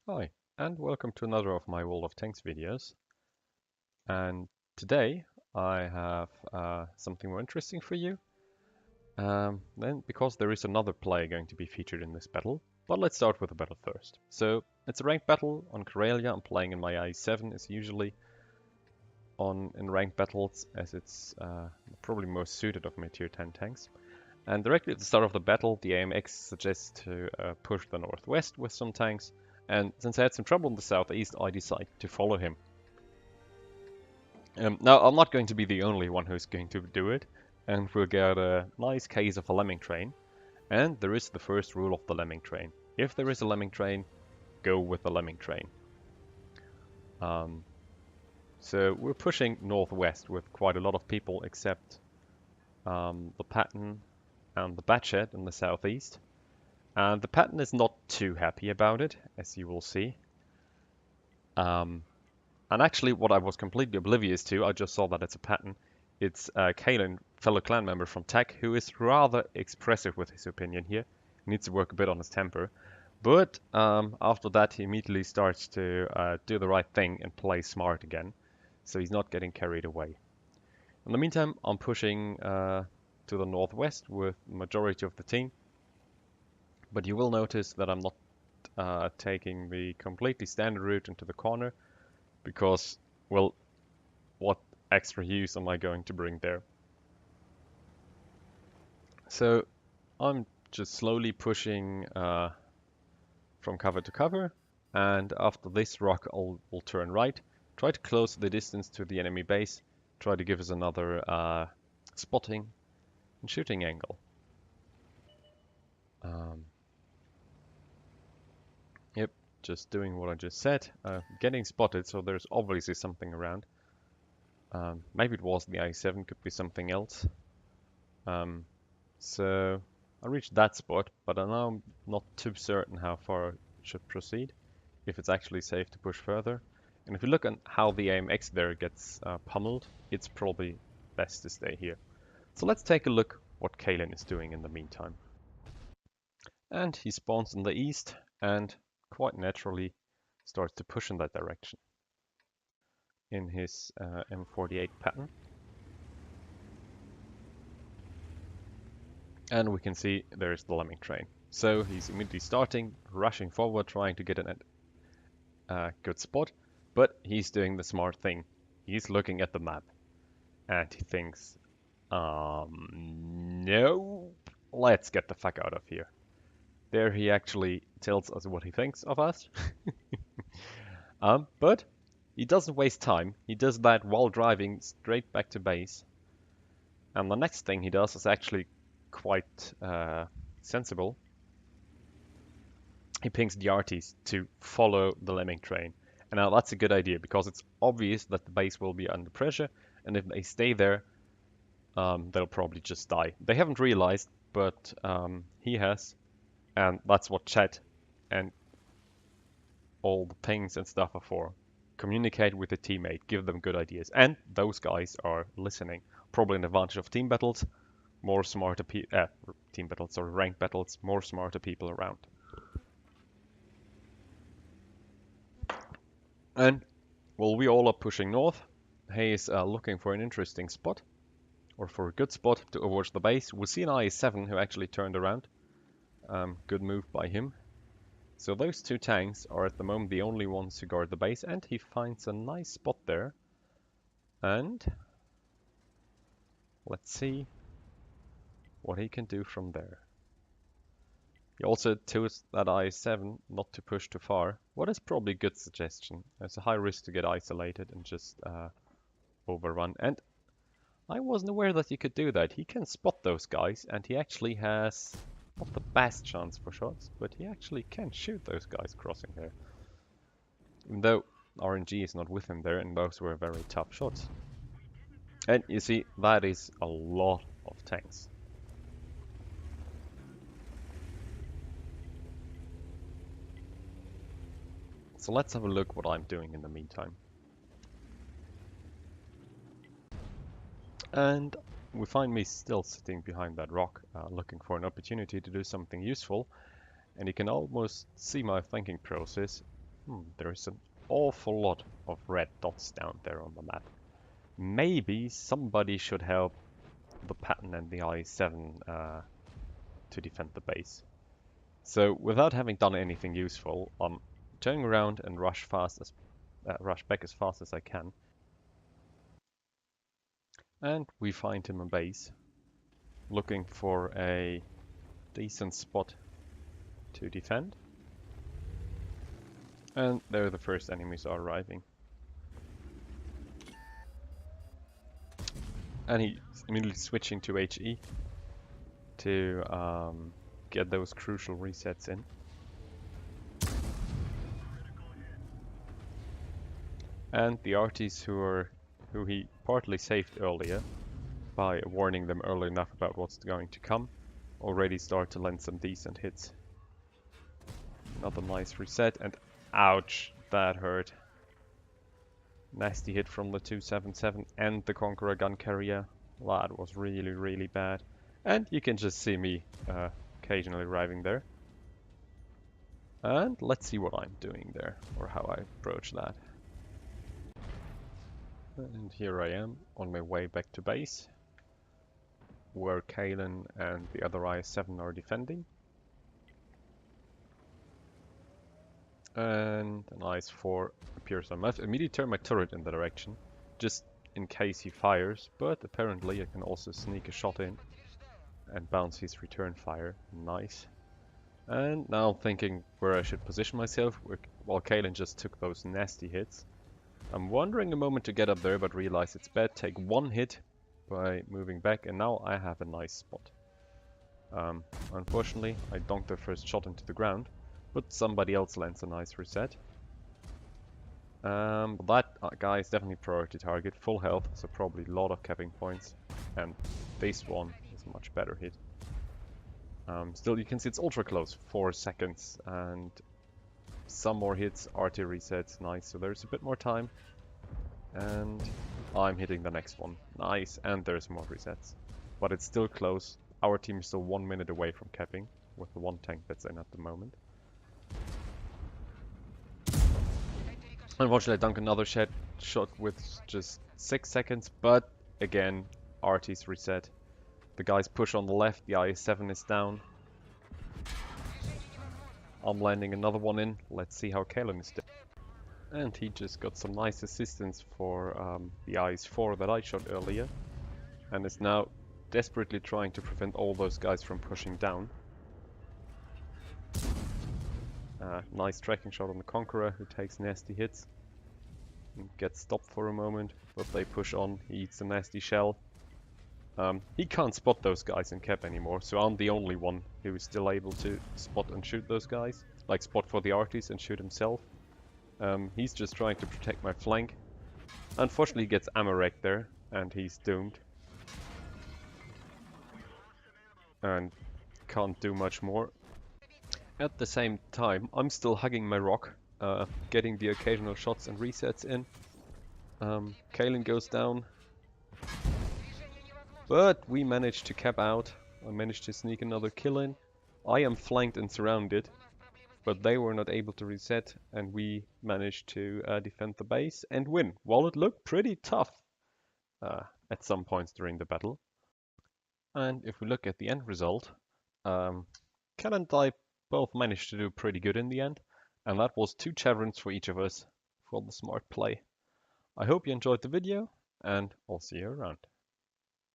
Hi, and welcome to another of my World of Tanks videos. And today I have something more interesting for you. Because there is another player going to be featured in this battle. But let's start with the battle first. So it's a ranked battle on Karelia. I'm playing in my i7 as usually in ranked battles, as it's probably most suited of my tier 10 tanks. And directly at the start of the battle, the AMX suggests to push the northwest with some tanks. And since I had some trouble in the southeast, I decided to follow him. Now, I'm not going to be the only one who's going to do it, and we'll get a nice case of a lemming train. And there is the first rule of the lemming train. If there is a lemming train, go with the lemming train. So we're pushing northwest with quite a lot of people, except the Patton and the Batchet in the southeast. And the Patton is not too happy about it, as you will see. And actually, what I was completely oblivious to, I just saw that it's a Patton. It's Kalin, fellow clan member from TEC, who is rather expressive with his opinion here. He needs to work a bit on his temper. But after that, he immediately starts to do the right thing and play smart again. So he's not getting carried away. In the meantime, I'm pushing to the northwest with the majority of the team. But you will notice that I'm not taking the completely standard route into the corner because, well, what extra use am I going to bring there? So I'm just slowly pushing from cover to cover, and after this rock will turn right, try to close the distance to the enemy base, try to give us another spotting and shooting angle. Yep, just doing what I just said, getting spotted, so there's obviously something around. Maybe it was the i7, could be something else. So I reached that spot, but I'm now not too certain how far I should proceed, if it's actually safe to push further. And if you look at how the AMX there gets pummeled, it's probably best to stay here. So let's take a look what Kalin is doing in the meantime. And he spawns in the east and quite naturally starts to push in that direction in his M48 Patton. And we can see there's the lemming train. So he's immediately starting, rushing forward, trying to get a good spot, but he's doing the smart thing. He's looking at the map, and he thinks, no, let's get the fuck out of here. There he actually tells us what he thinks of us. But he doesn't waste time. He does that while driving straight back to base. And the next thing he does is actually quite sensible. He pings the arties to follow the lemming train. And now that's a good idea because it's obvious that the base will be under pressure, and if they stay there, they'll probably just die. They haven't realized, but he has, and that's what chat and all the pings and stuff are for. Communicate with the teammate, give them good ideas, and those guys are listening. Probably an advantage of team battles, more smarter team battles or ranked battles, more smarter people around. And while we all are pushing north, he is looking for an interesting spot, or for a good spot to overwatch the base. We'll see an i7 who actually turned around. Good move by him. So those two tanks are at the moment the only ones who guard the base, and he finds a nice spot there. And let's see what he can do from there. He also tells that i7 not to push too far. What is probably a good suggestion. There's a high risk to get isolated and just overrun. And I wasn't aware that you could do that. He can spot those guys, and he actually has not the best chance for shots, but he actually can shoot those guys crossing there. Even though RNG is not with him there, and those were very tough shots. And you see, that is a lot of tanks. So let's have a look what I'm doing in the meantime. And we find me still sitting behind that rock, looking for an opportunity to do something useful. And you can almost see my thinking process. There's an awful lot of red dots down there on the map. Maybe somebody should help the Patton and the I-7 to defend the base. So without having done anything useful, I'm turning around and rush back as fast as I can. And we find him a base, looking for a decent spot to defend. And there the first enemies are arriving. And he's immediately switching to HE to get those crucial resets in. And the arties who he partly saved earlier by warning them early enough about what's going to come already start to land some decent hits. Another nice reset, and ouch, that hurt. Nasty hit from the 277 and the Conqueror gun carrier. That was really, really bad. And you can just see me occasionally arriving there. And let's see what I'm doing there, or how I approach that. And here I am, on my way back to base, where Kalin and the other I-7 are defending. And an IS-4 appears on my left. Immediately turn my turret in the direction, just in case he fires, but apparently I can also sneak a shot in and bounce his return fire. Nice. And now I'm thinking where I should position myself, while Kalin just took those nasty hits. I'm wondering a moment to get up there, but realize it's bad. Take one hit by moving back, and now I have a nice spot. Unfortunately, I donked the first shot into the ground, but somebody else lands a nice reset. That guy is definitely priority target, full health, so probably a lot of capping points. And this one is a much better hit. Still, you can see it's ultra close, 4 seconds, and some more hits, RT resets, nice, so there's a bit more time. And I'm hitting the next one, nice, and there's more resets. But it's still close, our team is still 1 minute away from capping, with the one tank that's in at the moment. Unfortunately, I dunk another shot with just 6 seconds, but again, RT's reset. The guys push on the left, the I-7 is down. I'm landing another one in. Let's see how Kalin is doing. And he just got some nice assistance for the IS-4 that I shot earlier. And is now desperately trying to prevent all those guys from pushing down. Nice tracking shot on the Conqueror, who takes nasty hits. And gets stopped for a moment, but they push on. He eats a nasty shell. He can't spot those guys in cap anymore, so I'm the only one who is still able to spot and shoot those guys. Like spot for the arties and shoot himself. He's just trying to protect my flank. Unfortunately, he gets ammo wrecked there, and he's doomed. And can't do much more. At the same time, I'm still hugging my rock, getting the occasional shots and resets in. Kalin goes down. But we managed to cap out. I managed to sneak another kill in. I am flanked and surrounded, but they were not able to reset, and we managed to defend the base and win. While it looked pretty tough at some points during the battle. And if we look at the end result, Kalin and I both managed to do pretty good in the end, and that was 2 chevrons for each of us for the smart play. I hope you enjoyed the video, and I'll see you around.